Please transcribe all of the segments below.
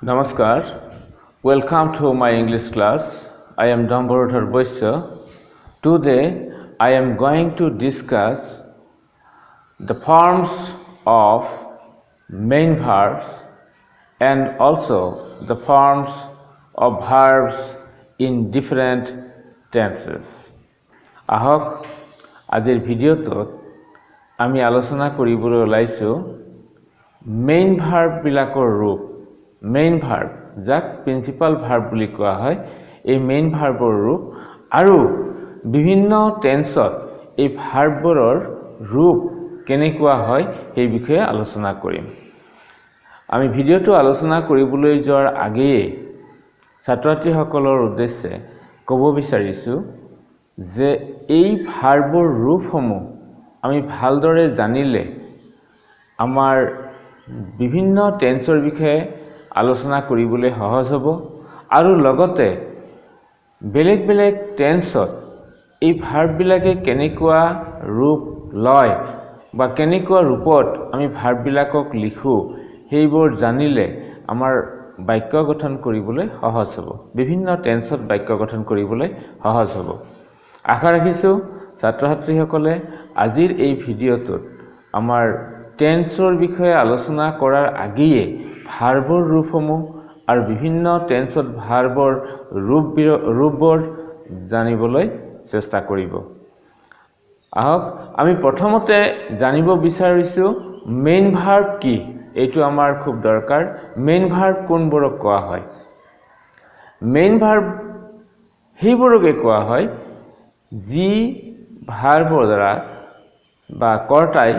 Namaskar. Welcome to my English class. I am Dambarodhar Boisya. Today I am going to discuss the forms of main verbs and also the forms of verbs in different tenses. Ahok আজিৰ ভিডিঅ'টোত আমি আলোচনা কৰিবলৈ ওলাইছো main verb বিলাকৰ ৰূপ main verb যাক principal verb বুলি কোৱা হয় এই মেইন ভাৰ্বৰ ৰূপ আৰু বিভিন্ন টেন্সত এই ভাৰ্ববোৰৰ ৰূপ কেনেকুৱা হয় সেই বিষয়ে আলোচনা কৰিম আমি ভিডিঅ'টো আলোচনা কৰিবলৈ যোৱাৰ আগেয়ে ছাত্ৰ-ছাত্ৰীসকলৰ উদ্দেশ্যে ক'ব বিচাৰিছো যে এই ভাৰ্বৰ ৰূপসমূহ আমি ভালদৰে জানিলে আমাৰ বিভিন্ন টেন্সৰ বিষয়ে আলোচনা কৰিবলৈ সহজ হ'ব আৰু লগতে বেলেগ বেলেগ টেন্সত এই ভাৰ্ববিলাকে কেনেকুৱা ৰূপ লয় বা কেনেকুৱা ৰূপত আমি ভাৰ্ববিলাকক লিখো সেইবোৰ জানিলে আমাৰ বাক্য গঠন কৰিবলৈ সহজ হ'ব বিভিন্ন টেন্সত বাক্য গঠন কৰিবলৈ সহজ হ'ব আশা ৰাখিছো ছাত্ৰ-ছাত্ৰীসকলে আজিৰ এই ভিডিঅ'টোত আমাৰ টেন্সৰ বিষয়ে আলোচনা কৰাৰ আগেয়ে ভাৰ্বৰ ৰূপসমূহ আৰু বিভিন্ন টেন্সত ভাৰ্বৰ ৰূপবোৰ জানিবলৈ চেষ্টা কৰিব আহক আমি প্ৰথমতে জানিব বিচাৰিছো মেইন ভাৰ্ব কি এইটো আমাৰ খুব দৰকাৰ মেইন ভাৰ্ব কোনবোৰক কোৱা হয় মেইন ভাৰ্ব সেইবোৰকে কোৱা হয় যি ভাৰ্বৰ দ্বাৰা বা কৰ্তাই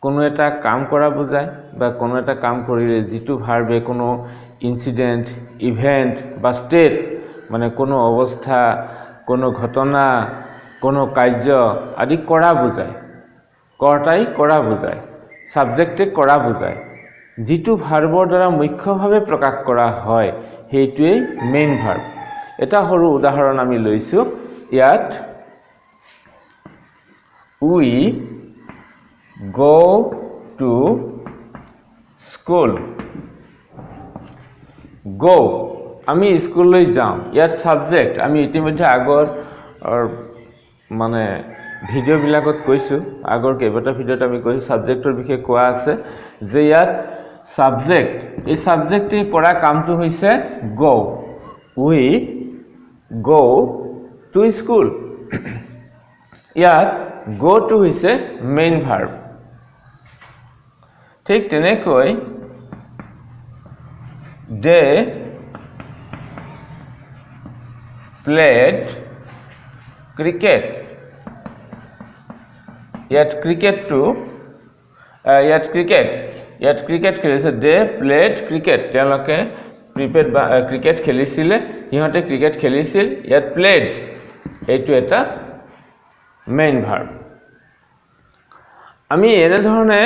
কোনো এটা কাম কৰা বুজায় বা কোনো এটা কাম কৰিলে যেটো ভাৰ্বে কোনো ইনসিডেন্ট ইভেন্ট বা স্টেট মানে কোনো অৱস্থা কোনো ঘটনা কোনো কাৰ্য আদি কৰা বুজায় কৰ্তাই কৰা বুজায় সাবজেক্টে কৰা বুজায় যেটো ভাৰ্বৰ দ্বাৰা মুখ্যভাৱে প্ৰকাশ কৰা হয় হেইটোই মেইন ভাৰ্ব এটা সৰু উদাহৰণ আমি লৈছো ইয়াত we go to school go আমি স্কুললৈ যাওঁ ইয়াত সাবজেক্ট আমি ইতিমধ্যে আগৰ মানে ভিডিও বিলাকত কৈছো আগৰ কেইবাটা ভিডিওত আমি কৈছো সাবজেক্টৰ বিষয়ে কোৱা আছে যে ইয়াত সাবজেক্ট এই সাবজেক্টে কৰা কামটো হৈছে go we go to school ইয়াত go to হৈছে মেইন ভাৰ্ব ঠিক তেনেকৈ they played cricket ইয়াত ক্ৰিকেট খেলিছে they played cricket তেওঁলোকে ক্ৰিকেট খেলিছিলে ইহঁতে ক্ৰিকেট খেলিছিল ইয়াত played এইটো এটা মেইন ভাৰ্ব আমি এনে ধৰণে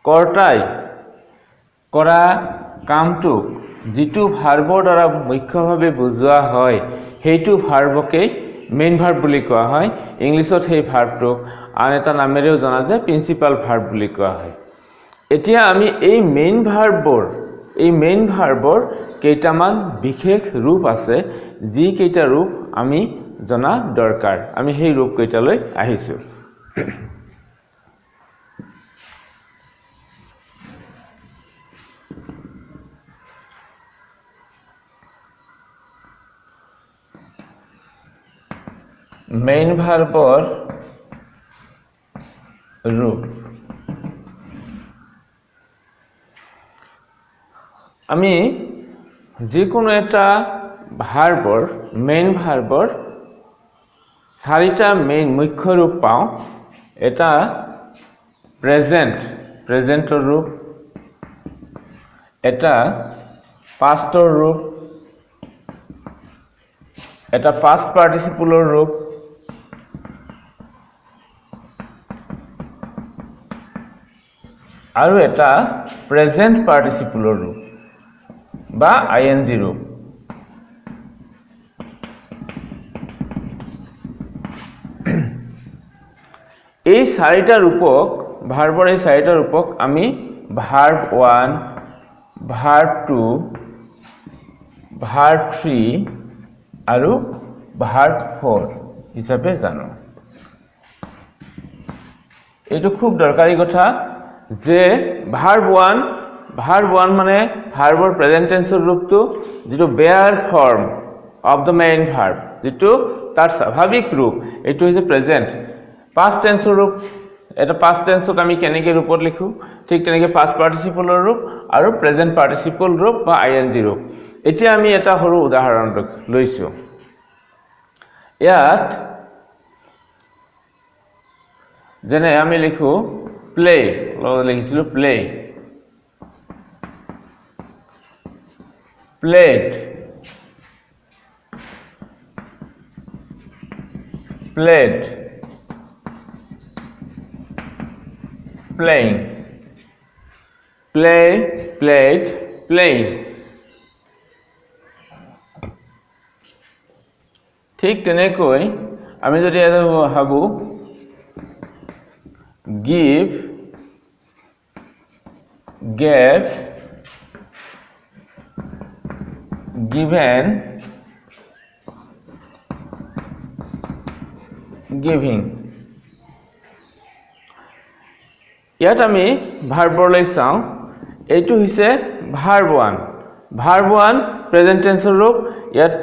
কৰ্তাই কৰা কামটো যেটো ভাৰ্বৰ দ্বাৰা মুখ্যভাৱে বুজোৱা হয় হেইটো ভাৰ্বকে মেইন ভাৰ্ব বুলি কোৱা হয় ইংলিছত সেই ভাৰ্বটোক আন এটা নামেৰেও জনা যায় প্ৰিন্সিপাল ভাৰ্ব বুলি কোৱা হয় এতিয়া আমি এই মেইন ভাৰ্বৰ কেইটামান বিশেষ ৰূপ আছে যি কেইটা ৰূপ আমি জনা দৰকাৰ আমি সেই ৰূপ কেইটালৈ আহিছো মেইন ভাৰ্বৰ ৰূপ আমি যিকোনো এটা ভাৰ্বৰ মেইন ভাৰ্বৰ চাৰিটা মেইন মুখ্য ৰূপ পাওঁ এটা প্ৰেজেন্টৰ ৰূপ এটা পাষ্টৰ ৰূপ এটা পাষ্ট পাৰ্টিসিপলৰ ৰূপ আৰু এটা প্ৰেজেন্ট পাৰ্টিসিপলৰ ৰূপ বা আইএনজি ৰূপ এই চাৰিটা ৰূপক ভাৰ্বৰ এই চাৰিটা ৰূপক আমি ভাৰ্ব 1 verb 2 verb 3 আৰু verb 4 হিচাপে জানো এটো খুব দৰকাৰী কথা যে verb 1 মানে ভাৰ্বৰ প্ৰেজেন্ট টেন্সৰ ৰূপটো যেটো বেয়াৰ form of the main verb যেটো তাৰ স্বাভাৱিক ৰূপ এটো হৈছে প্ৰেজেন্ট পাস্ট টেন্সৰ ৰূপ এটা পাস্ট টেন্সত আমি কেনেকৈ ৰূপত লিখো ঠিক তেনেকৈ পাস্ট পাৰ্টিসিপলৰ ৰূপ আৰু প্ৰেজেন্ট পাৰ্টিসিপল ৰূপ বা আইএনজি ৰূপ এতিয়া আমি এটা সৰু উদাহৰণ লৈছো ইয়াত যেনে আমি লিখো প্লে লিখিছিলো play played played playing play played playing ঠিক তেনেকৈ আমি যদি এটা ভাবো give gave given giving ইয়াত আমি ভাৰ্বৰলৈ চাওঁ এইটো হৈছে ভাৰ্ব 1 প্ৰেজেন্ট টেন্সৰ ৰূপ ইয়াত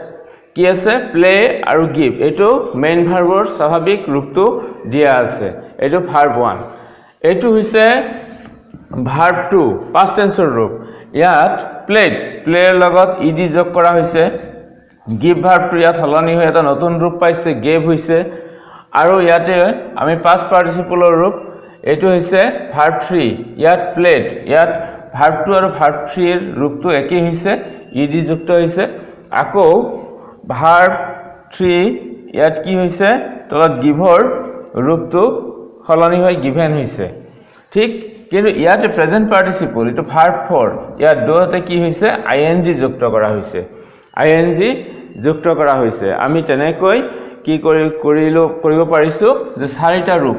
কি আছে প্লে আৰু গিভ এইটো মেইন ভাৰ্বৰ স্বাভাৱিক ৰূপটো দিয়া আছে এইটো ভাৰ্ব 1 এইটো হৈছে ভাৰ্ব 2 পাস্ট টেন্সৰ ৰূপ ইয়াত প্লেড প্লেৰ লগত ইডি যোগ কৰা হৈছে গিভ ভাৰ্বটো ইয়াত হলনি হৈ এটা নতুন ৰূপ পাইছে গেভ হৈছে আৰু ইয়াতে আমি পাস্ট পাৰ্টিসিপলৰ ৰূপ এইটো হৈছে ভাৰ্ব 3 ইয়াত প্লেড ইয়াত ভাৰ্ব 2 আৰু ভাৰ্ব 3 এৰ ৰূপটো একেই হৈছে ইডি যুক্ত হৈছে আকৌ ভাৰ্ব 3 ইয়াত কি হৈছে তলত গিভৰ ৰূপটো হলনি হৈ গিভেন হৈছে ঠিক কিন্তু ইয়াতে প্ৰেজেন্ট পাৰ্টিসিপল এটো ভাৰ্ব 4 ইয়াত দুতে কি হৈছে আইএনজি যুক্ত কৰা হৈছে আইএনজি যুক্ত কৰা হৈছে আমি তেনেকৈ কি কৰিব পাৰিছো যে চাৰিটা ৰূপ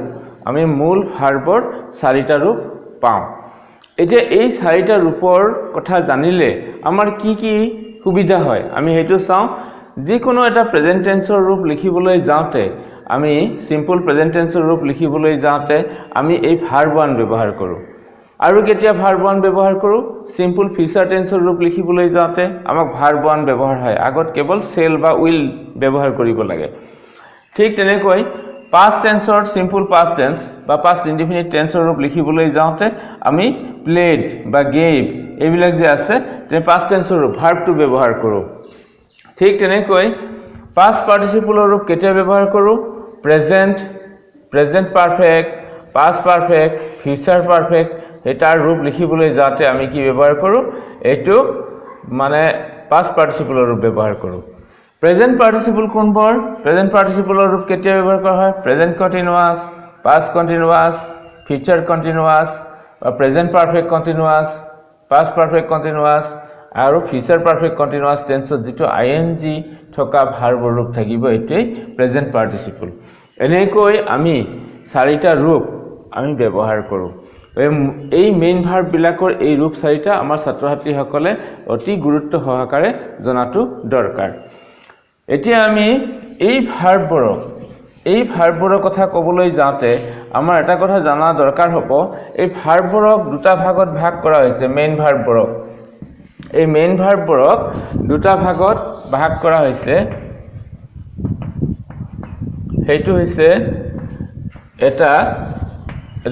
আমি মূল ভাৰ্বৰ চাৰিটা ৰূপ পাওঁ এতিয়া এই চাৰিটা ৰূপৰ কথা জানিলে আমাৰ কি কি সুবিধা হয় আমি হেতু চাওঁ যিকোনো এটা প্ৰেজেন্ট টেন্সৰ ৰূপ লিখিবলৈ যাওতে আমি সিম্পল প্ৰেজেন্ট টেন্সৰ ৰূপ লিখিবলৈ যাওতে আমি এই ভাৰ্ব 1 ব্যৱহাৰ কৰো আৰু কেতিয়া ভাৰ্ব 1 ব্যৱহাৰ কৰো সিম্পল ফিউচাৰ টেন্সৰ ৰূপ লিখিবলৈ যাওতে আমাক ভাৰ্ব 1 ব্যৱহাৰ হয় আগত কেৱল সেল বা উইল ব্যৱহাৰ কৰিব লাগে ঠিক তেনেকৈ পাস্ট টেন্সৰ সিম্পল পাস্ট টেন্স বা পাস্ট ইনডিফিনিট টেন্সৰ ৰূপ লিখিবলৈ যাওতে আমি প্লেড বা গেভ এইবিলাক যে আছে তে পাস্ট টেন্সৰ ৰূপ ভাৰ্ব 2 ব্যৱহাৰ কৰো ঠিক তেনেকৈ পাস্ট পাৰ্টিসিপলৰ ৰূপ কেতিয়া ব্যৱহাৰ কৰো present perfect past perfect future perfect এটাৰ ৰূপ লিখিবলৈ যাওতে আমি কি ব্যৱহাৰ কৰো এটো মানে পাস্ট পাৰ্টিসিপলৰ ৰূপ ব্যৱহাৰ কৰো প্ৰেজেন্ট পাৰ্টিসিপল কোনবোৰ প্ৰেজেন্ট পাৰ্টিসিপলৰ ৰূপ কেতিয়া ব্যৱহাৰ কৰা হয় present continuous past continuous future continuous বা present perfect continuous past perfect continuous আৰু ফিউচাৰ পাৰফেক্ট কন্টিনিউয়াস টেন্সত যেটো আইএনজি থকা ভাৰ্বৰ ৰূপ থাকিব এটোই প্ৰেজেন্ট পাৰ্টিসিপল এনেকৈ আমি চাৰিটা ৰূপ আমি ব্যৱহাৰ কৰো এই মেইন ভাৰ্ব বিলাকৰ এই ৰূপ চাৰিটা আমাৰ ছাত্ৰ-ছাত্ৰী সকলে অতি গুৰুত্ব সহকাৰে জনাটো দৰকাৰ এতিয়া আমি এই ভাৰ্বৰৰ কথা ক'বলৈ যাওতে আমাৰ এটা কথা জানা দৰকাৰ হ'ব এই ভাৰ্বৰক দুটা ভাগত ভাগ কৰা হৈছে মেইন ভাৰ্বৰক এই মেইন ভাৰ্বৰক দুটা ভাগত ভাগ কৰা হৈছে হেতু হৈছে এটা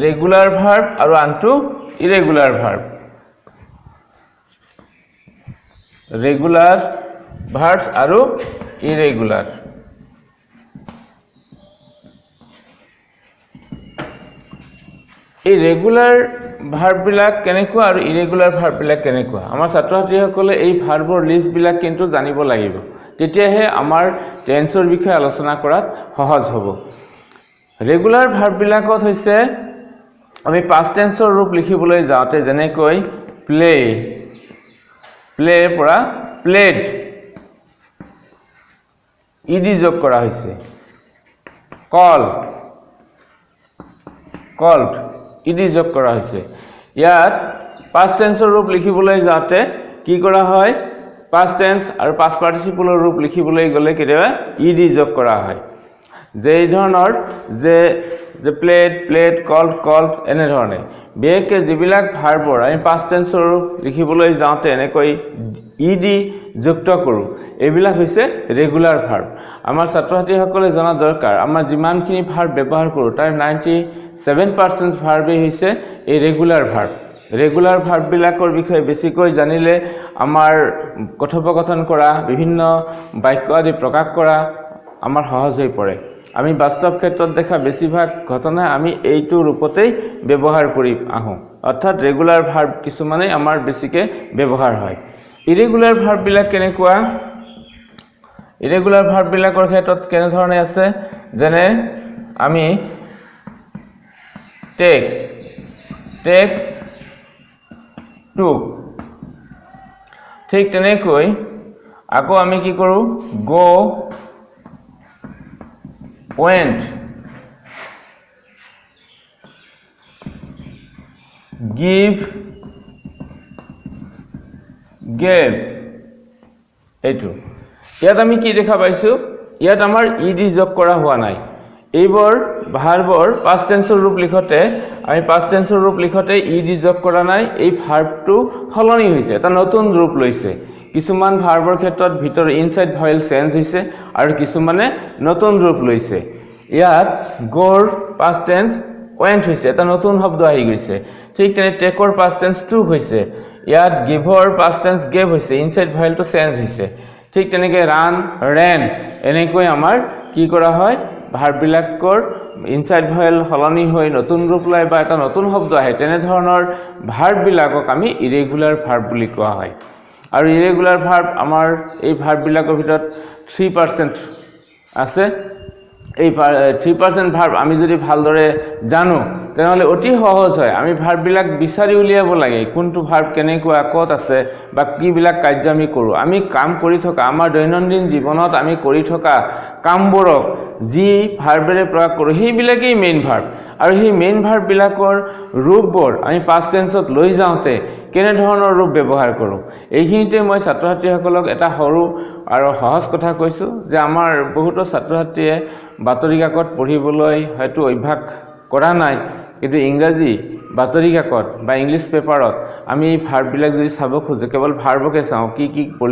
ৰেগুলাৰ ভাৰ্ব আৰু আনটো ইৰেগুলাৰ ভাৰ্ব ৰেগুলাৰ ভাৰ্বস আৰু ইৰেগুলাৰ এই ৰেগুলাৰ ভাৰ্ব বিলাক কেনেকুৱা আৰু ইৰেগুলাৰ ভাৰ্ব বিলাক কেনেকুৱা আমাৰ ছাত্ৰ-ছাত্ৰীসকলে এই ভাৰ্বৰ লিষ্ট বিলাক কিন্তু জানিব লাগিব তেতিয়াহে আমাৰ টেন্সৰ বিষয়ে আলোচনা কৰাত সহজ হ'ব ৰেগুলাৰ ভাৰ্ব বিলাকত হৈছে আমি পাস্ট টেন্সৰ ৰূপ লিখিবলৈ যাওতে যেনেকৈ প্লেৰ পৰা প্লেড ইডি যোগ কৰা হৈছে কল্ড ইডি যোগ কৰা হৈছে ইয়াত past tense ৰূপ লিখিবলৈ যাতে কি কৰা হয় past tense আৰু past participle ৰূপ লিখিবলৈ গলে কেতিয়াবা ed যোগ কৰা হয় যে এই ধৰণৰ যে played called এনে ধৰণে বিশেষকৈ যিবিলাক ভাৰ্বৰ আমি past tense ৰূপ লিখিবলৈ যাওঁতে এনেকৈ ed যুক্ত কৰো এইবিলাক হৈছে ৰেগুলাৰ ভাৰ্ব আমাৰ ছাত্ৰ-ছাত্ৰীসকলে জনা দৰকাৰ আমাৰ যিমানখিনি ভাৰ্ব ব্যৱহাৰ কৰো তাৰ 97% ভাৰ্বই হৈছে এই ৰেগুলাৰ ভাৰ্ব বিলাকৰ বিষয়ে বেছিকৈ জানিলে আমাৰ কথোপকথন কৰা বিভিন্ন বাক্য আদি প্ৰকাশ কৰা আমাৰ সহজ হৈ পৰে আমি বাস্তৱ ক্ষেত্ৰত দেখা বেছিভাগ ঘটনা আমি এইটো ৰূপতেই ব্যৱহাৰ কৰি আহো অৰ্থাৎ ৰেগুলাৰ ভাৰ্ব কিছুমানে আমাৰ বেছিকে ব্যৱহাৰ হয় ইৰেগুলাৰ ভাৰ্ব বিলাক কেনেকুৱা ইৰেগুলাৰ ভাৰ্ব বিলাকৰ ক্ষেত্ৰত কেনে ধৰণে আছে যেনে আমি take took ঠিক তেনেকৈ আকৌ আমি কি কৰো go went give gave এইটো ইয়াত আমি কি দেখা পাইছো ইয়াত আমাৰ ed যোগ কৰা হোৱা নাই এইবোৰ ভাৰ্বৰ past tense ৰূপ লিখতে আমি past tense ৰূপ লিখতে ed যোগ কৰা নাই এই ভাৰ্বটো সলনি হৈছে এটা নতুন ৰূপ লৈছে কিছুমান ভাৰ্বৰ ক্ষেত্ৰত ভিতৰ ইনসাইড ভয়েল চেঞ্জ হৈছে আৰু কিছুমানে নতুন ৰূপ লৈছে ইয়াত goৰ past tense went হৈছে এটা নতুন শব্দ আহি গৈছে ঠিক তেনে takeৰ past tense took হৈছে ইয়াত giveৰ past tense gave হৈছে ইনসাইড ভয়েলটো চেঞ্জ হৈছে ঠিক তেনেকৈ run ran এনেকৈ আমাৰ কি কৰা হয় ভাৰ্ব বিলাকৰ ইনসাইড ভয়েল সলনি হৈ নতুন ৰূপ লয় বা এটা নতুন শব্দ আহে তেনে ধৰণৰ ভাৰ্ব বিলাকক আমি ইৰেগুলাৰ ভাৰ্ব বুলি কোৱা হয় আৰু ইৰেগুলাৰ ভাৰ্ব আমাৰ এই ভাৰ্ব বিলাকৰ ভিতৰত 3% আছে এই 3% ভাৰ্ব আমি যদি ভালদৰে জানো তেনেহলে অতি সহজ হয় আমি ভাৰ্ব বিলাক বিচাৰি উলিয়াব লাগে কোনটো ভাৰ্ব কেনেকুৱা কত আছে বা কি বিলাক কাৰ্য আমি কৰো আমি কাম কৰি থকা আমাৰ দৈনন্দিন জীৱনত আমি কৰি থকা কামবোৰক যি ভাৰ্বেৰে প্ৰয়োগ কৰো সেই বিলাকেই মেইন ভাৰ্ব আৰু সেই মেইন ভাৰ্ব বিলাকৰ ৰূপবোৰ আমি past tenseত লৈ যাওঁতে কেনে ধৰণৰ ৰূপ ব্যৱহাৰ কৰো এইখিনিতে মই ছাত্ৰ-ছাত্ৰীসকলক এটা সৰু আৰু সহজ কথা কৈছো যে আমাৰ বহুতো ছাত্ৰ-ছাত্ৰীয়ে বাতৰি কাকত পঢ়িবলৈ হয়তো অভ্যাস কৰা নাই কিন্তু ইংৰাজী বাতৰি কাকত বা ইংলিশ পেপাৰত আমি ভাৰ্ব বিলাক যদি চাব খোজো কেৱল ভাৰ্বকে চাও কি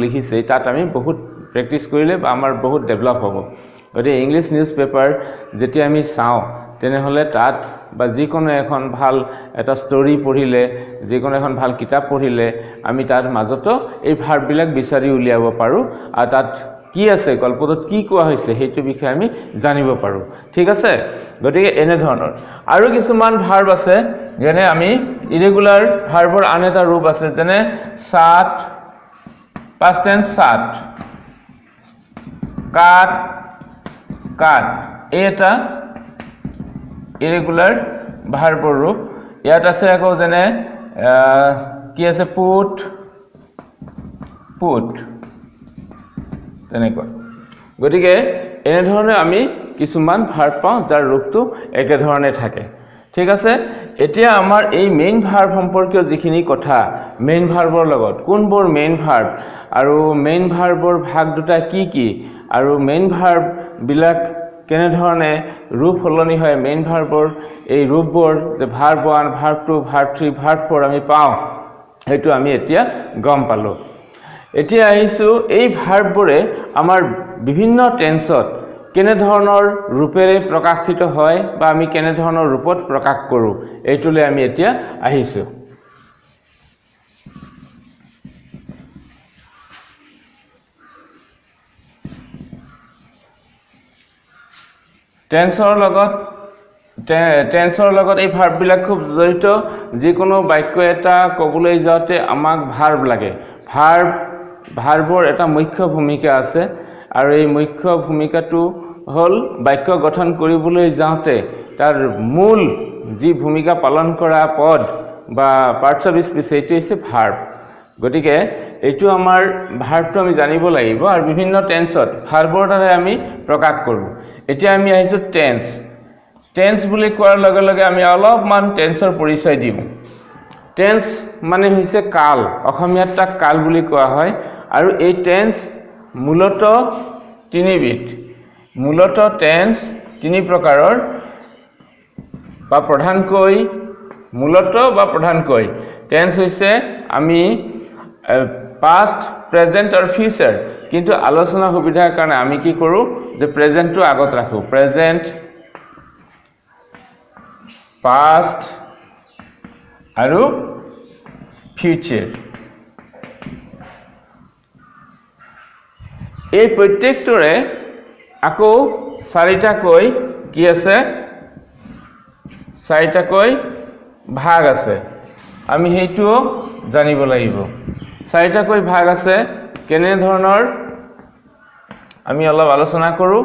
লিখিছে তাত আমি বহুত প্ৰেক্টিস কৰিলে বা আমাৰ বহুত ডেভেলপ হ'ব গতি ইংলিশ নিউজ পেপাৰ যেতিয়া আমি চাও তেনেহলে তাত বা যিকোনো এখন ভাল এটা ষ্টৰী পঢ়িলে যিকোনো এখন ভাল কিতাপ পঢ়িলে আমি তাৰ মাজতো এই ভাৰ্ব বিলাক বিচাৰি উলিয়াব পাৰো আৰু তাত কি আছে গল্পটোত কি কোৱা হৈছে সেইটো বিষয়ে আমি জানিব পাৰো ঠিক আছে গতিকে এনে ধৰণৰ আৰু কিছুমান ভাৰ্ব আছে যেনে আমি ইৰেগুলাৰ ভাৰ্বৰ আন এটা ৰূপ আছে যেনে sat past tense sat cut এটা ইৰেগুলাৰ ভাৰ্বৰ ৰূপ ইয়াত আছে আকৌ যেনে কি আছে put তেনেকুৱা গতিকে এনে ধৰণে আমি কিছুমান ভাৰ্ব পাওঁ যাৰ ৰূপটো একে ধৰণে থাকে ঠিক আছে এতিয়া আমাৰ এই মেইন ভাৰ্ব সম্পৰ্কীয় যিখিনি কথা মেইন ভাৰ্বৰ লগত কোনবোৰ মেইন ভাৰ্ব আৰু মেইন ভাৰ্বৰ ভাগ দুটা কি আৰু মেইন ভাৰ্ব বিলাক কেনে ধৰণে ৰূপ সলনি হয় মেইন ভাৰ্বৰ এই ৰূপবোৰ যে ভাৰ্ব 1 ভাৰ্ব 2 ভাৰ্ব 3 ভাৰ্ব 4 আমি পাওঁ হেতু আমি এতিয়া গম পালো এতিয়া আহিছো এই ভাৰ্ববোৰে আমাৰ বিভিন্ন টেন্সত কেনে ধৰণৰ ৰূপেৰে প্ৰকাশিত হয় বা আমি কেনে ধৰণৰ ৰূপত প্ৰকাশ কৰো এইটোলে আমি এতিয়া আহিছো টেন্সৰ লগত এই ভাৰ্ব বিলাক খুব জড়িত যিকোনো বাক্য এটা কবলৈ যাওঁতে আমাক ভাৰ্ব লাগে ভাৰ্বৰ এটা মুখ্য ভূমিকা আছে আৰু এই মুখ্য ভূমিকাটো হল বাক্য গঠন কৰিবলৈ যাওঁতে তাৰ মূল যি ভূমিকা পালন কৰা পদ বা পাৰ্টস অফ স্পিচ এইটো হৈছে ভাৰ্ব গতিকে এইটো আমাৰ ভাৰ্বটো আমি জানিব লাগিব আৰু বিভিন্ন টেন্সত ভাৰ্বৰ দ্বাৰা আমি প্ৰকাশ কৰো এতিয়া আমি আহিছো টেন্স বুলি কোৱাৰ লগে লগে আমি অলপমান টেন্সৰ পৰিচয় দিম টেন্স মানে হৈছে কাল অসমীয়াত তাক কাল বুলি কোৱা হয় আৰু এই টেন্স মূলতঃ তিনিবিধ মূলতঃ টেন্স তিনি প্ৰকাৰৰ বা প্ৰধানকৈ মূলতঃ বা প্ৰধানকৈ টেন্স হৈছে আমি past present আৰু future কিন্তু আলোচনা সুবিধাৰ কাৰণে আমি কি কৰো যে প্ৰেজেন্টটো আগত ৰাখো প্ৰেজেন্ট past আৰু future এই প্ৰত্যেকটোৰে আকৌ চাৰিটাকৈ কি আছে চাৰিটাকৈ ভাগ আছে আমি হেইটো জানিব লাগিব চাৰিটাকৈ ভাগ আছে কেনে ধৰণৰ আমি অলপ আলোচনা কৰো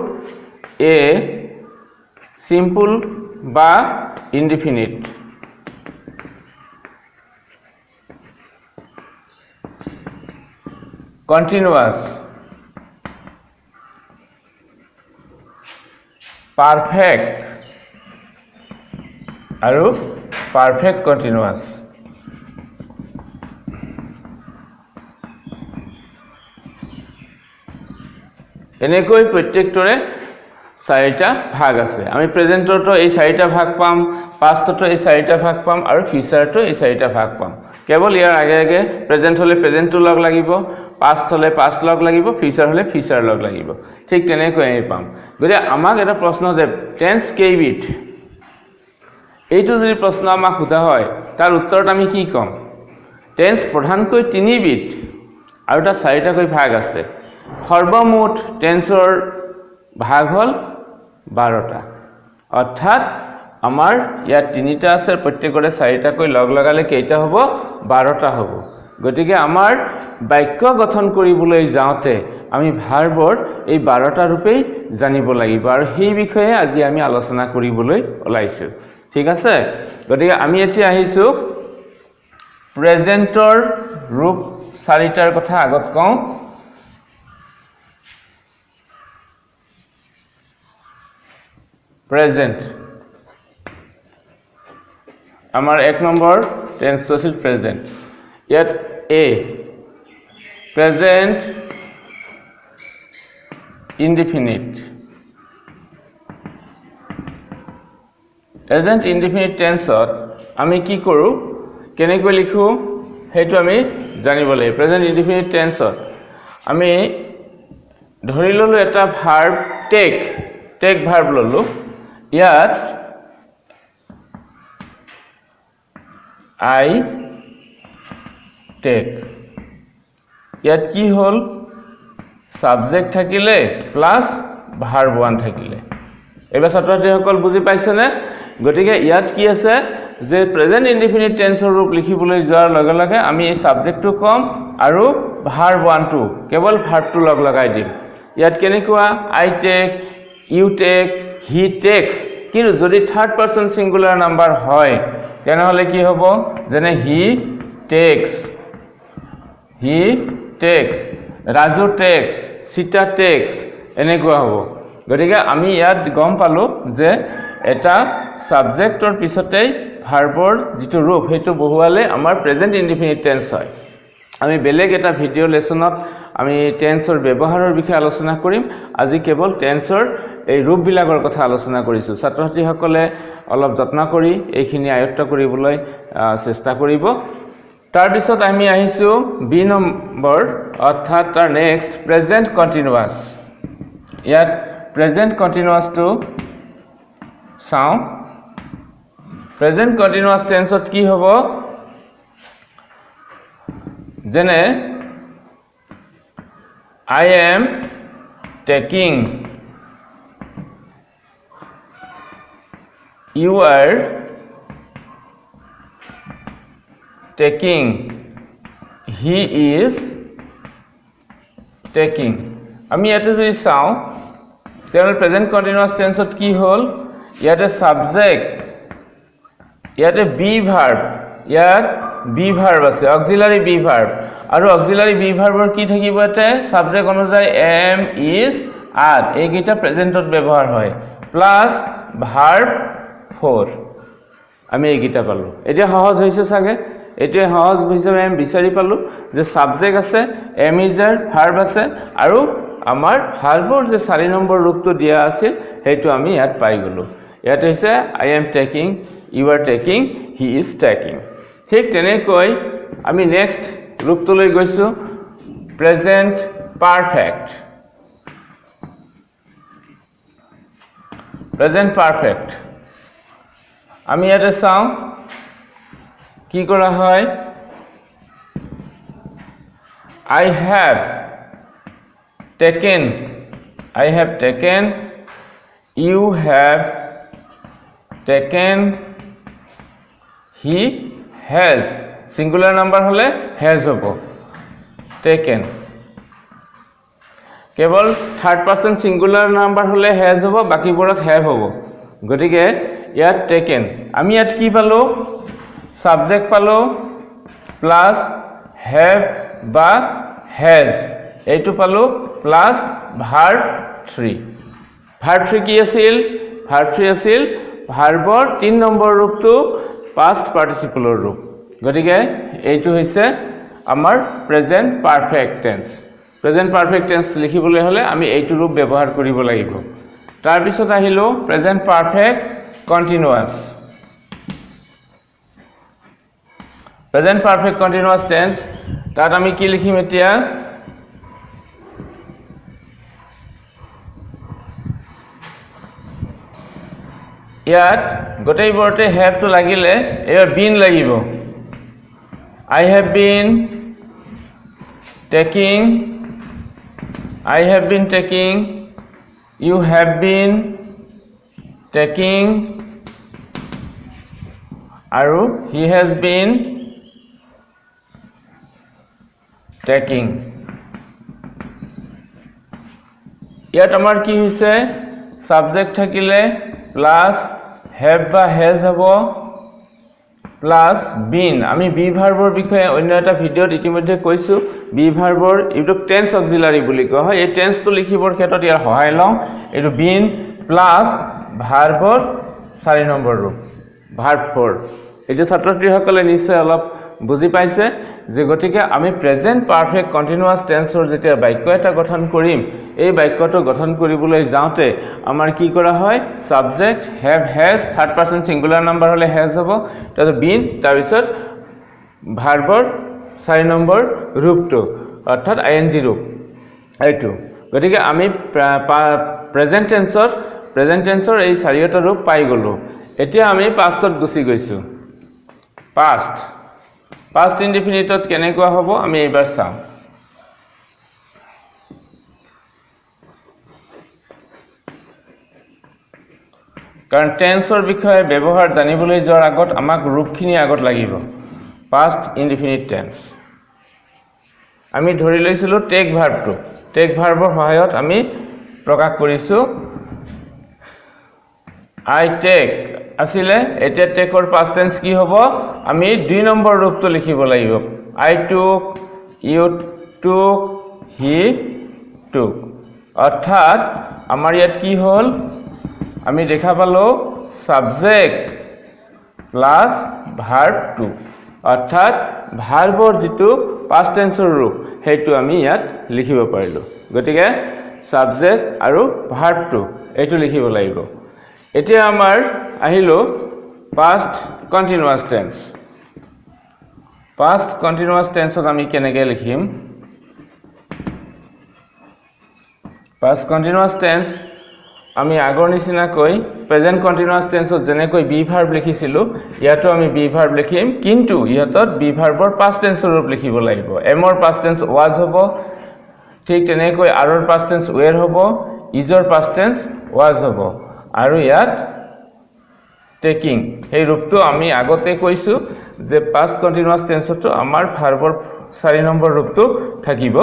এ সিম্পল বা ইনডিফিনিট কন্টিনিউয়াস পাৰফেক্ট আৰু পাৰফেক্ট কন্টিনিউয়াস এনেকৈ প্ৰত্যেকটোৰে চাৰিটা ভাগ আছে আমি প্ৰেজেন্টৰটো এই চাৰিটা ভাগ পাম পাষ্টটো এই চাৰিটা ভাগ পাম আৰু ফিউচাৰটো এই চাৰিটা ভাগ পাম কেৱল ইয়াৰ আগে আগে প্ৰেজেন্ট হলে প্ৰেজেন্টটো লগ লাগিব পাষ্ট হলে পাষ্ট লগ লাগিব ফিউচাৰ হলে ফিউচাৰ লগ লাগিব ঠিক তেনেকৈ আমি পাম গতিকে আমাক এটা প্ৰশ্ন যে টেন্স কেইবিধ এইটো যদি প্ৰশ্ন আমাক সোধা হয় তাৰ উত্তৰত আমি কি ক'ম টেন্স প্ৰধানকৈ তিনিবিধ আৰু এটা চাৰিটাকৈ ভাগ আছে সৰ্বমুঠ টেন্সৰ ভাগ হল 12টা অৰ্থাৎ আমাৰ ইয়াত তিনিটা আছে প্ৰত্যেকৰে চাৰিটাকৈ লগ লগালে কেইটা হ'ব 12টা হ'ব গতিকে আমাৰ বাক্য গঠন কৰিবলৈ যাওঁতে আমি ভাৰ্বৰ এই 12টা ৰূপেই জানিব লাগিব আৰু সেই বিষয়ে আজি আমি আলোচনা কৰিবলৈ ওলাইছো ঠিক আছে গতিকে আমি এতিয়া আহিছো প্ৰেজেন্টৰ ৰূপ চাৰিটাৰ কথা আগত কওঁ প্ৰেজেন্ট আমাৰ এক নম্বৰ টেন্সটো আছিল প্ৰেজেন্ট ইয়াত এ প্ৰেজেন্ট ইনডিফিনিট প্ৰেজেন্ট ইনডিফিনিট টেন্সত আমি কি কৰো কেনেকৈ লিখো হেতু আমি জানিব লাগিব প্ৰেজেন্ট ইনডিফিনিট টেন্সত আমি ধৰি ললো এটা ভাৰ্ব টেক ভাৰ্ব ললো ইয়াত I take ইয়াত কি হল সাবজেক্ট থাকিলে প্লাস ভার্ব 1 থাকিলে এবাৰ ছাত্ৰছাত্ৰীসকল বুজি পাইছে নে গতিকে ইয়াত কি আছে যে প্ৰেজেন্ট ইনডিফিনিট টেন্সৰ ৰূপ লিখিবলৈ যোৱাৰ লগে লগে আমি এই সাবজেক্টটো কম আৰু ভাৰ্ব 1 টো কেৱল ভাৰ্বটো লগ লগাই দিম ইয়াত কেনেকুৱা I take you take he takes কিন্তু যদি থাৰ্ড পাৰসন সিঙ্গুলাৰ নাম্বাৰ হয় তেনেহলে কি হ'ব যেনে he takes Raju takes Sita takes এনেকুৱা হ'ব গতিকে আমি ইয়াত গম পালো যে এটা সাবজেক্টৰ পিছতেই ভাৰ্বৰ যিটো ৰূপ হেতু বহুৱালে আমাৰ প্ৰেজেন্ট ইনডিফিনিট টেন্স হয় আমি বেলেগ এটা ভিডিও লেসনত আমি টেন্সৰ ব্যৱহাৰৰ বিষয়ে আলোচনা কৰিম আজি কেৱল টেন্সৰ এই ৰূপবিলাকৰ কথা আলোচনা কৰিছো ছাত্ৰছাত্ৰীসকলে অলপ যত্ন কৰি এইখিনি আয়ত্ত কৰিবলৈ চেষ্টা কৰিব তাৰ পিছত আমি আহিছো বি নম্বৰ অৰ্থাৎ তাৰ নেক্সট প্ৰেজেন্ট কন্টিনিউয়াস ইয়াত প্ৰেজেন্ট কন্টিনিউয়াসটো চাও প্ৰেজেন্ট কন্টিনিউয়াস টেন্সত কি হ'ব যেনে I am taking you are taking he is taking আমি ইয়াতে যদি চাও তেনে প্ৰেজেন্ট কন্টিনিউয়াস টেন্সত কি হল ইয়াতে সাবজেক্ট ইয়াতে বি ভাৰ্ব ইয়াত বি ভাৰ্ব আছে অক্সিলাৰি বি ভাৰ্ব আৰু অক্সিলাৰি বি ভাৰ্বৰ কি থাকিব এতে সাবজেক্ট অনুযায়ী am is are এইকেইটা প্ৰেজেন্টত ব্যৱহাৰ হয় প্লাস ভার্ব 4 আমি এইকেইটা পালো এতিয়া সহজ হৈছে সাগে এতিয়া সহজ হিচাপে আমি বিচাৰি পালো যে সাবজেক্ট আছে এম ইজ আৰ ভাৰ্ব আছে আৰু আমাৰ ভাৰ্বৰ যে 4 নম্বৰ ৰূপটো দিয়া আছিল হেতু আমি ইয়াত পাই গলো ইয়াত হৈছে I am taking you are taking he is taking ঠিক তেনেকৈ আমি নেক্সট ৰূপটোলৈ গৈছো প্ৰেজেন্ট পাৰফেক্ট প্ৰেজেন্ট পাৰফেক্ট আমি ইয়াতে চাও কি কৰা হয় I have taken you have taken he has singular number hole has hobo taken কেৱল third person singular number hole has hobo baki borat have hobo গটিকে ইয়াত taken আমি ইয়াত কি পালো subject পালো plus have বা has এইটো পালো প্লাস ভার্ব 3 কি আছিল ভার্ব 3 আছিল ভাৰ্বৰ 3 নম্বৰ ৰূপটো past participle ৰূপ গটিকে এইটো হৈছে আমাৰ প্ৰেজেন্ট পাৰফেক্ট টেন্স লিখিবলৈ হলে আমি এইটো ৰূপ ব্যৱহাৰ কৰিব লাগিব তাৰ পিছত আহিলো প্ৰেজেন্ট পাৰফেক্ট কন্টিনিউয়াস টেন্স তাত আমি কি লিখিম এতিয়া ইয়াত গোটেই বৰতে have to লাগিলে এৰ been লাগিব I have been taking you have been taking আৰু he has been taking ইয়াত আমাৰ কি হৈছে সাবজেক্ট থাকিলে প্লাস have বা has হ'ব প্লাস been আমি বি ভাৰ্বৰ বিষয়ে অন্য এটা ভিডিওত ইতিমধ্যে কৈছো বি ভাৰ্বৰ ইটো টেন্স অক্সিলাৰি বুলি কোৱা হয় এই টেন্সটো লিখিবৰ ক্ষেত্ৰত ইয়াৰ সহায় লওঁ এটো been প্লাস ভাৰ্বৰ 4 নম্বৰ ৰূপ ভাৰ্ব 4 এই যে ছাত্ৰছাত্ৰীসকলে নিশ্চয় অলপ বুজি পাইছে যে গটিকে আমি প্ৰেজেন্ট পাৰফেক্ট কন্টিনিউয়াস টেন্সৰ যেতিয়া বাক্য এটা গঠন কৰিম এই বাক্যটো গঠন কৰিবলৈ যাওতে আমাৰ কি কৰা হয় subject have has third person singular number হলে has হ'ব তাৰ been তাৰ পিছত ভাৰ্বৰ 4 নম্বৰ ৰূপটো অৰ্থাৎ ing ৰূপ এইটো গটিকে আমি প্ৰেজেন্ট টেন্সৰ এই চাৰিটা ৰূপ পাই গলো এতিয়া আমি পাষ্টত গুছি গৈছো past indefinite কেনেকুৱা হ'ব আমি এবাৰ চাম কাৰণ টেন্সৰ বিষয়ে ব্যৱহাৰ জানিবলৈ যোৱাৰ আগত আমাক ৰূপখিনি আগত লাগিব past indefinite tense আমি ধৰি লৈছিলো টেক ভাৰ্বৰ সহায়ত আমি প্ৰকাশ কৰিছো I take আসিলে এতিয়া টেকৰ past tense কি হ'ব আমি 2 নম্বৰ ৰূপটো লিখিব লাগিব I took you took he took অৰ্থাৎ আমাৰ ইয়াত কি হ'ল আমি দেখা পালো সাবজেক্ট প্লাস ভাৰ্ব 2 অৰ্থাৎ ভাৰ্বৰ যেটো past tenseৰ ৰূপ হেতু আমি ইয়াত লিখিব পাৰিলো গটিকে সাবজেক্ট আৰু ভাৰ্ব 2 এটো লিখিব লাগিব এতিয়া আমাৰ আহিলো past continuous tense আমি কেনেকৈ লিখিম past continuous tense আমি আগৰ নিচিনাকৈ প্ৰেজেন্ট কন্টিনিউয়াস টেন্সত যেনেকৈ বি ভাৰ্ব লিখিছিলো ইয়াতো আমি বি ভাৰ্ব লিখিম কিন্তু ইয়াতত বি ভাৰ্বৰ past tenseৰ ৰূপ লিখিব লাগিব এমৰ past tense was হ'ব ঠিক তেনেকৈ আৰৰ past tense were হ'ব ইজৰ past tense was হ'ব আৰু ইয়াত টেকিং এই ৰূপটো আমি আগতে কৈছো যে past continuous tenseটো আমাৰ ভাৰ্বৰ 4 নম্বৰ ৰূপটো থাকিব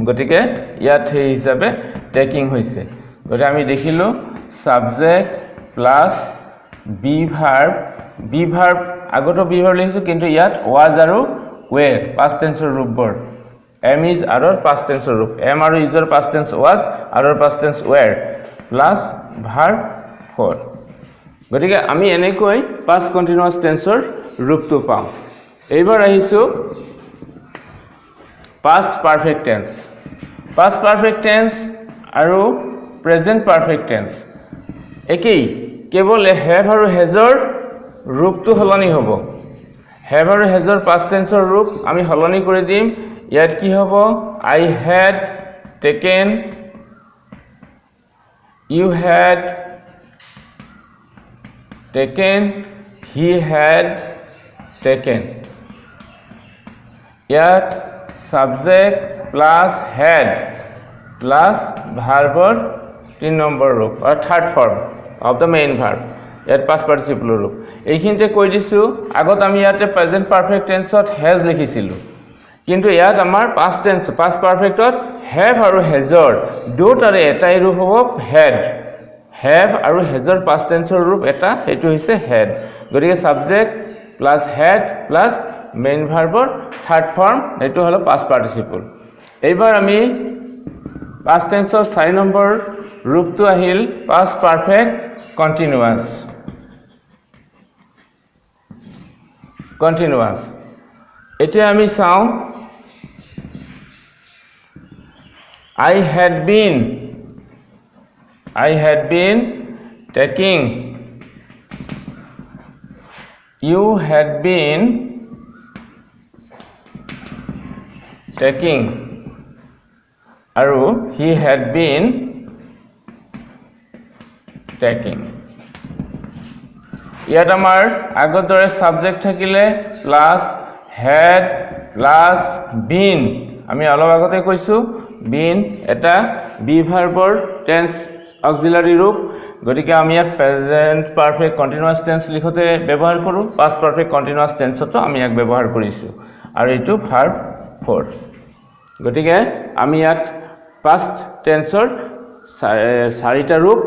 গটিকে ইয়াত এই হিচাপে টেকিং হৈছে গটে আমি দেখিলো সাবজেক্ট প্লাস বি ভার্ব আগতো বি ভার্ব লিখিছো কিন্তু ইয়াত was আৰু were past tenseৰ ৰূপবৰ am is আৰৰ past tenseৰ ৰূপ am আৰু isৰ past tense was আৰৰ past tense were plus verb 4 গতিকে আমি এনেকৈ past continuous tenseৰ ৰূপটো পাম এইবাৰ আহিছো past perfect tense past perfect tense আৰু present perfect tense একেই কেৱল have আৰু has ৰ ৰূপটো হলনি হ'ব have আৰু has ৰ past tense ৰ ৰূপ আমি হলনি কৰি দিম ইয়াত কি হ'ব I had taken you had taken he had taken ইয়াত subject plus had plus verb 3 number root or third form of the main verb ইয়াত past participle root এইখিনিতে কৈ দিছো আগত আমি ইয়াতে present perfect tense to has লিখিছিলো কিন্তু ইয়াত আমাৰ past tense past perfect to have আৰু has ৰ দুটাৰে এটাই ৰূপ হ'ব had have আৰু has ৰ past tense ৰ ৰূপ এটা এটো হৈছে had গতিকে subject plus had plus main verb third form এটো হলো past participle এইবাৰ আমি past tense ৰ 4 নম্বৰ ৰূপটো আহিল past perfect continuous এতিয়া আমি চাও I had been taking you had been taking আৰু he had been taking ইয়াত আমাৰ আগৰ দৰে সাবজেক্ট থাকিলে প্লাস had প্লাস been আমি অলপ আগতে কৈছো been এটা be ভাৰ্বৰ টেন্স অক্সিলাৰি ৰূপ গতিকে আমি ইয়াত প্ৰেজেন্ট পাৰফেক্ট কন্টিনিউয়াস টেন্স লিখতে ব্যৱহাৰ কৰো পাস্ট পাৰফেক্ট কন্টিনিউয়াস টেন্সটো আমি ইয়াক ব্যৱহাৰ কৰিছো আৰু এটো ভাৰ্ব 4 গতিকে আমি ইয়াত পাস্ট টেন্সৰ চাৰিটা ৰূপ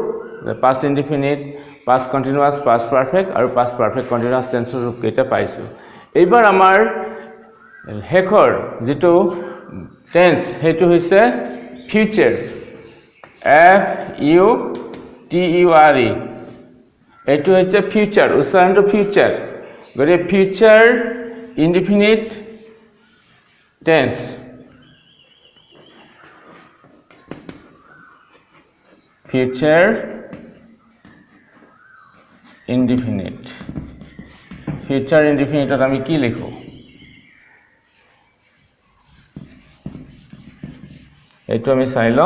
past indefinite past continuous past perfect আৰু past perfect continuous tense ৰূপ কেইটা পাইছো এইবাৰ আমাৰ হেকৰ যেটো tense হেতু হৈছে future f u t u r e এটো হৈছে future উচ্চাৰণটো future গৰে future indefinite tense future indefinite future indefinite আমি কি লিখো এটো আমি চাইলো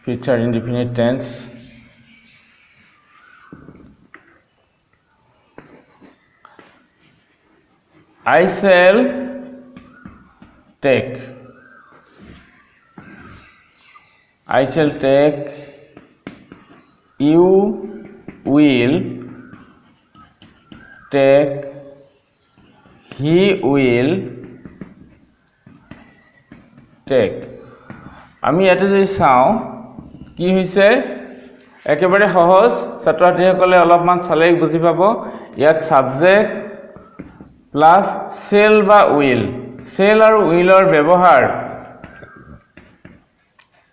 future indefinite tense I shall take you will take he will take আমি ইয়াতে যদি চাও কি হৈছে একেবাৰে সহজ ছাত্ৰছাত্ৰীসকলে অলপমান চালে বুজি পাব ইয়াত সাবজেক্ট প্লাস shall বা will shall আৰু willৰ ব্যৱহাৰ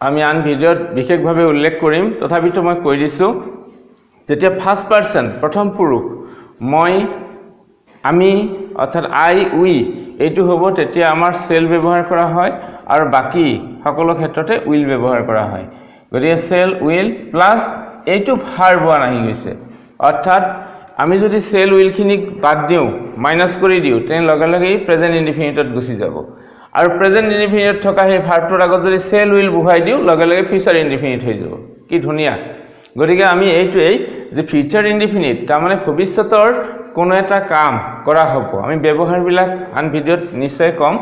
আমি আন ভিডিওত বিশেষভাৱে উল্লেখ কৰিম তথাপিতো মই কৈ দিছো যেতিয়া ফাৰ্স্ট পাৰসন প্ৰথম পুৰুষ মই আমি অৰ্থাৎ I we এটো হ'ব তেতিয়া আমাৰ shall ব্যৱহাৰ কৰা হয় আৰু বাকি সকলো ক্ষেত্ৰতে will ব্যৱহাৰ কৰা হয় গতিকে shall will প্লাস এটো ভাৰ্ব ওয়ান আহি গৈছে অৰ্থাৎ আমি যদি shall will খিনি বাদ দিও মাইনাস কৰি দিও তেন লগে লগে প্ৰেজেন্ট ইনডিফিনিটত গুছি যাব আৰু প্ৰেজেন্ট ইনডিফিনিট থকা হে ভাৰ্বটোৰ আগত যদি shall will বহাই দিও লগে লগে ফিউচাৰ ইনডিফিনিট হৈ যাব কি ধুনিয়া গতিকে আমি এইটোই যে ফিউচাৰ ইনডিফিনিট তাৰ মানে ভৱিষ্যতৰ কোনো এটা কাম কৰা হ'ব আমি ব্যৱহাৰ বিলাক আন ভিডিওত নিশ্চয় কম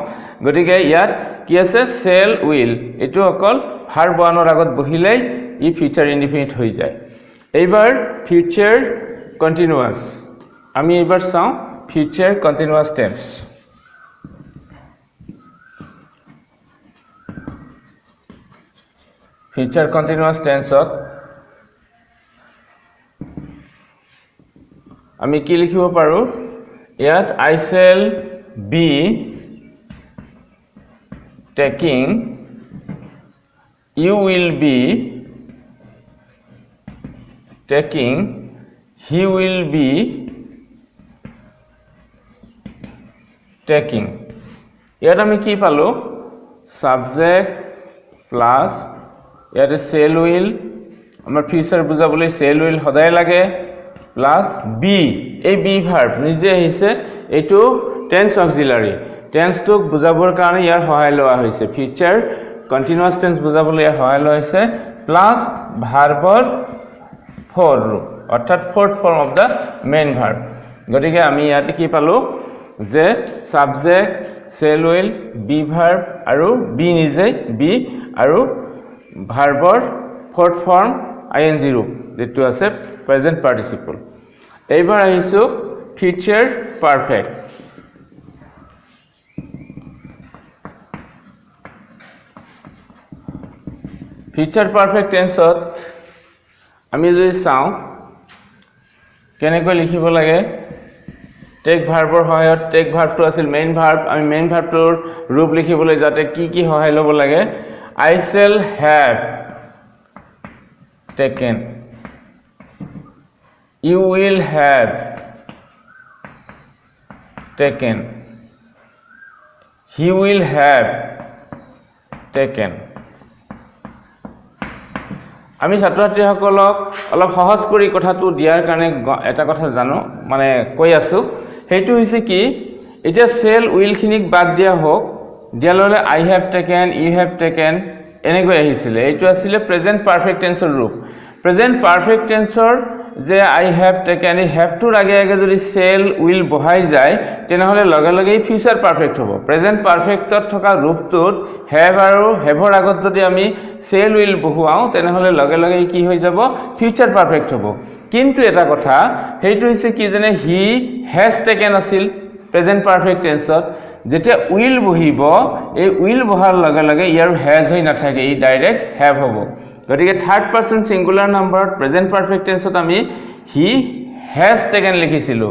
গতিকে ইয়াত কি আছে shall will এটো অকল ভাৰ্ব ওয়ানৰ আগত বহিলেই ই ফিউচাৰ ইনডিফিনিট হৈ যায় এইবাৰ ফিউচাৰ কন্টিনিউয়াস আমি এইবাৰ চাও future continuous tense future continuous টেন্সত আমি কি লিখিব পাৰো ইয়াত I shall be taking you will be taking he will be taking ইয়াত আমি কি পালো subject plus ইয়াতে shall will আমাৰ ফিউচাৰ বুজাবলৈ shall will সদায় লাগে plus be এই be verb নিজে আহিছে এটো tense auxiliary tense টোক বুজাবৰ কাৰণে ইয়াৰ সহায় লোৱা হৈছে future continuous tense বুজাবলৈ ইয়াৰ সহায় লোৱা হৈছে plus ভাৰ্বৰ fourth root অৰ্থাৎ fourth form of the main verb গতিকে আমি ইয়াতে কি পালো যে subject shall will be verb আৰু be নিজে be আৰু ভাৰ্বৰ fourth form ing root যেটো আছে present participle এইবাৰ আহিছো future perfect future perfect tense আমি যদি চাও কেনেকৈ লিখিব লাগে টেক ভাৰ্বৰ সহায়ত টেক ভাৰ্বটো আছিল মেইন ভাৰ্ব আমি মেইন ভাৰ্বটোৰ ৰূপ লিখিবলৈ যাতে কি সহায় ল'ব লাগে I shall have taken you will have taken he will have taken আমি ছাত্ৰছাত্ৰীসকলক অলপ সহজ কৰি কথাটো দিয়াৰ কাৰণে এটা কথা জানো মানে কৈ আছো হেতু হৈছে কি এটা shall will খিনিক বাদ দিয়া হোক দিয়াললে I have taken you have taken এনেকৈ আহিছিল এইটো আছিল প্ৰেজেন্ট পাৰফেক্ট টেন্সৰ ৰূপ প্ৰেজেন্ট পাৰফেক্ট টেন্সৰ যে I have taken এই have টোৰ আগে যদি shall will বহাই যায় তেনেহলে লগে লগে ফিউচাৰ পাৰফেক্ট হ'ব প্ৰেজেন্ট পাৰফেক্টত থকা ৰূপটোত have আৰু haveৰ আগত যদি আমি shall will বহুৱাও তেনেহলে লগে লগে কি হৈ যাব ফিউচাৰ পাৰফেক্ট হ'ব কিন্তু এটা কথা হেতু হৈছে কি যেনে he has taken আছিল প্ৰেজেন্ট পাৰফেক্ট টেন্সত যেতিয়া will বহিব এই will বহাৰ লগে লগে ইয়াৰ has হৈ নাথাকে এই ডাইৰেক্ট have হ'ব গতিকে থাৰ্ড পাৰসন সিঙ্গুলাৰ নাম্বাৰত প্ৰেজেন্ট পাৰফেক্ট টেন্সত আমি he has taken লিখিছিলো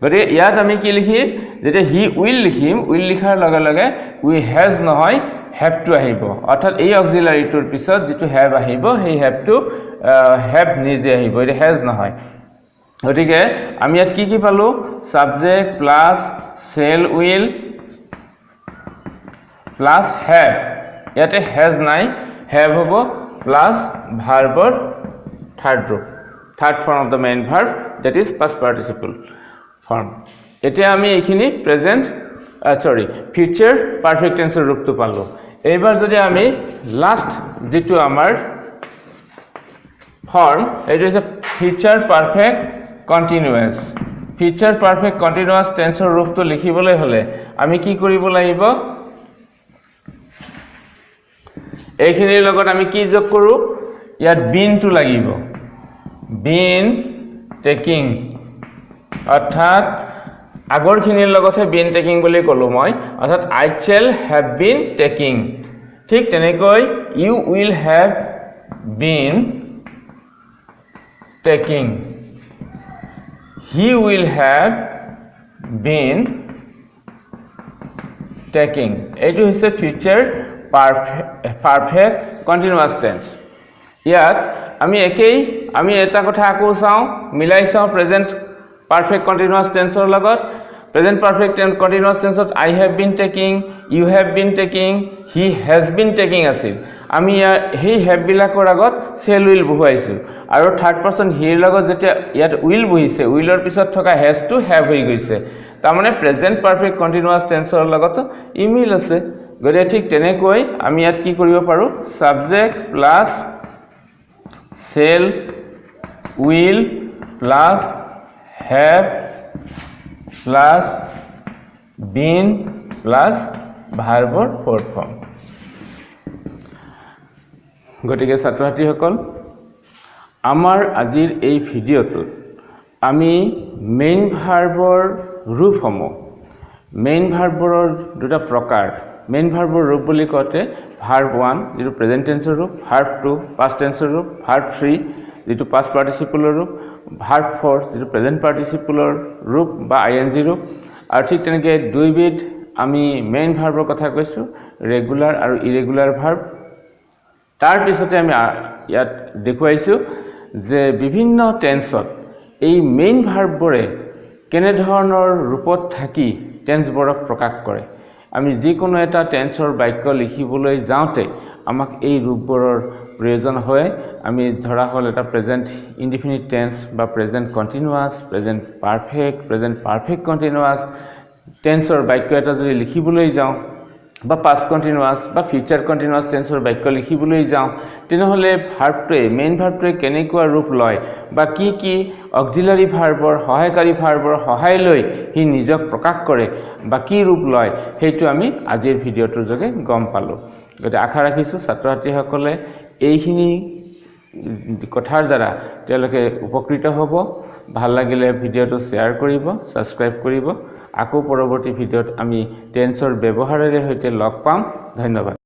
গতিকে ইয়াত আমি কি লিখিম যেতিয়া he will লিখিম will লিখাৰ লগে লগে we has নহয় have to আহিব অৰ্থাৎ এই অক্সিলাৰিটোৰ পিছত যেটো have আহিব সেই have to have নিজে আহিব এটা has নহয় গতিকে আমি ইয়াত কি পালো subject plus shall will plus have ইয়াতে has নাই have হ'ব plus ভাৰ্বৰ third root third form of the main verb that is past participle form এতিয়া আমি এইখিনি প্ৰেজেন্ট future perfect tense ৰূপটো পালো এইবাৰ যদি আমি লাষ্ট যেটো আমাৰ form এটা হৈছে future perfect continuous future perfect continuous tense ৰূপটো লিখিবলৈ হলে আমি কি কৰিব লাগিব এইখিনিৰ লগত আমি কি যোগ কৰো ইয়াত been টো লাগিব been taking অৰ্থাৎ আগৰ খিনিৰ লগতে been taking বুলি কলো মই অৰ্থাৎ I shall have been taking ঠিক তেনেকৈ you will have been taking he will have been taking এইটো হৈছে future perfect continuous tense ইয়াত আমি এটা কথা আকো চাও মিলাই চাও প্ৰেজেন্ট perfect continuous tense ৰ লগত present perfect continuous tense to I have been taking you have been taking he has been taking আছিল আমি এই have বিলাকৰ আগত shall will বহুৱাইছো আৰু থাৰ্ড পাৰসন he ৰ লগত যেতিয়া ইয়াত will বহিছে will ৰ পিছত থকা has to have হৈ গৈছে তাৰ মানে present perfect continuous tense ৰ লগত ইমিল আছে গৰে ঠিক তেনেকৈ আমি ইয়াত কি কৰিব পাৰো subject plus shall will plus have plus been plus ভাৰ্বৰ fourth form গতিকে ছাত্ৰছাত্ৰী সকল আমাৰ আজিৰ এই ভিডিওটোত আমি মেইন ভাৰ্বৰ ৰূপসমূহ মেইন ভাৰ্বৰ দুটা প্ৰকাৰ মেইন ভাৰ্বৰ ৰূপ বুলি কওঁতে ভাৰ্ব 1 যেটো প্ৰেজেন্ট টেন্সৰ ৰূপ ভাৰ্ব 2 পাষ্ট টেন্সৰ ৰূপ ভাৰ্ব 3 যেটো পাষ্ট পাৰ্টিসিপলৰ ৰূপ ভাৰ্ব 4 যেটো প্ৰেজেন্ট পাৰ্টিসিপলৰ ৰূপ বা আইএনজি ৰূপ আৰু ঠিক তেনেকৈ দুইবিধ আমি মেইন ভাৰ্বৰ কথা কৈছো ৰেগুলাৰ আৰু ইৰেগুলাৰ ভাৰ্ব তাৰ পিছতে আমি ইয়াত দেখুৱাইছো যে বিভিন্ন টেন্সত এই মেইন ভাৰ্ববোৰে কেনে ধৰণৰ ৰূপত থাকি টেন্সবোৰক প্ৰকাশ কৰে আমি যিকোনো এটা টেন্সৰ বাক্য লিখিবলৈ যাওঁতে আমাক এই ৰূপবোৰৰ প্ৰয়োজন হয় আমি ধৰা হল এটা প্ৰেজেন্ট ইনডিফিনিট টেন্স বা present continuous present perfect continuous টেন্সৰ বাক্য এটা যদি লিখিবলৈ যাওঁ বা past continuous বা future continuous টেন্সৰ বাক্য লিখিবলৈ যাওঁ তেনেহলে ভাৰ্বটোৱে মেইন ভাৰ্বটোৱে কেনেকুৱা ৰূপ লয় বা কি অক্সিলাৰি ভাৰ্বৰ সহায়কাৰী ভাৰ্বৰ সহায় লৈ হি নিজক প্ৰকাশ কৰে বা কি ৰূপ লয় হেতু আমি আজিৰ ভিডিওটোৰ যোগে গম পালো গতে আশা ৰাখিছো ছাত্ৰ-ছাত্ৰীসকলে এইখিনি কথাৰ দ্বাৰা তেওঁলোকে উপকৃত হ'ব ভাল লাগিলে ভিডিওটো শেয়াৰ কৰিব সাবস্ক্ৰাইব কৰিব আকৌ পৰৱৰ্তী ভিডিওত আমি টেন্সৰ ব্যৱহাৰেৰে হৈতে লগ পাম ধন্যবাদ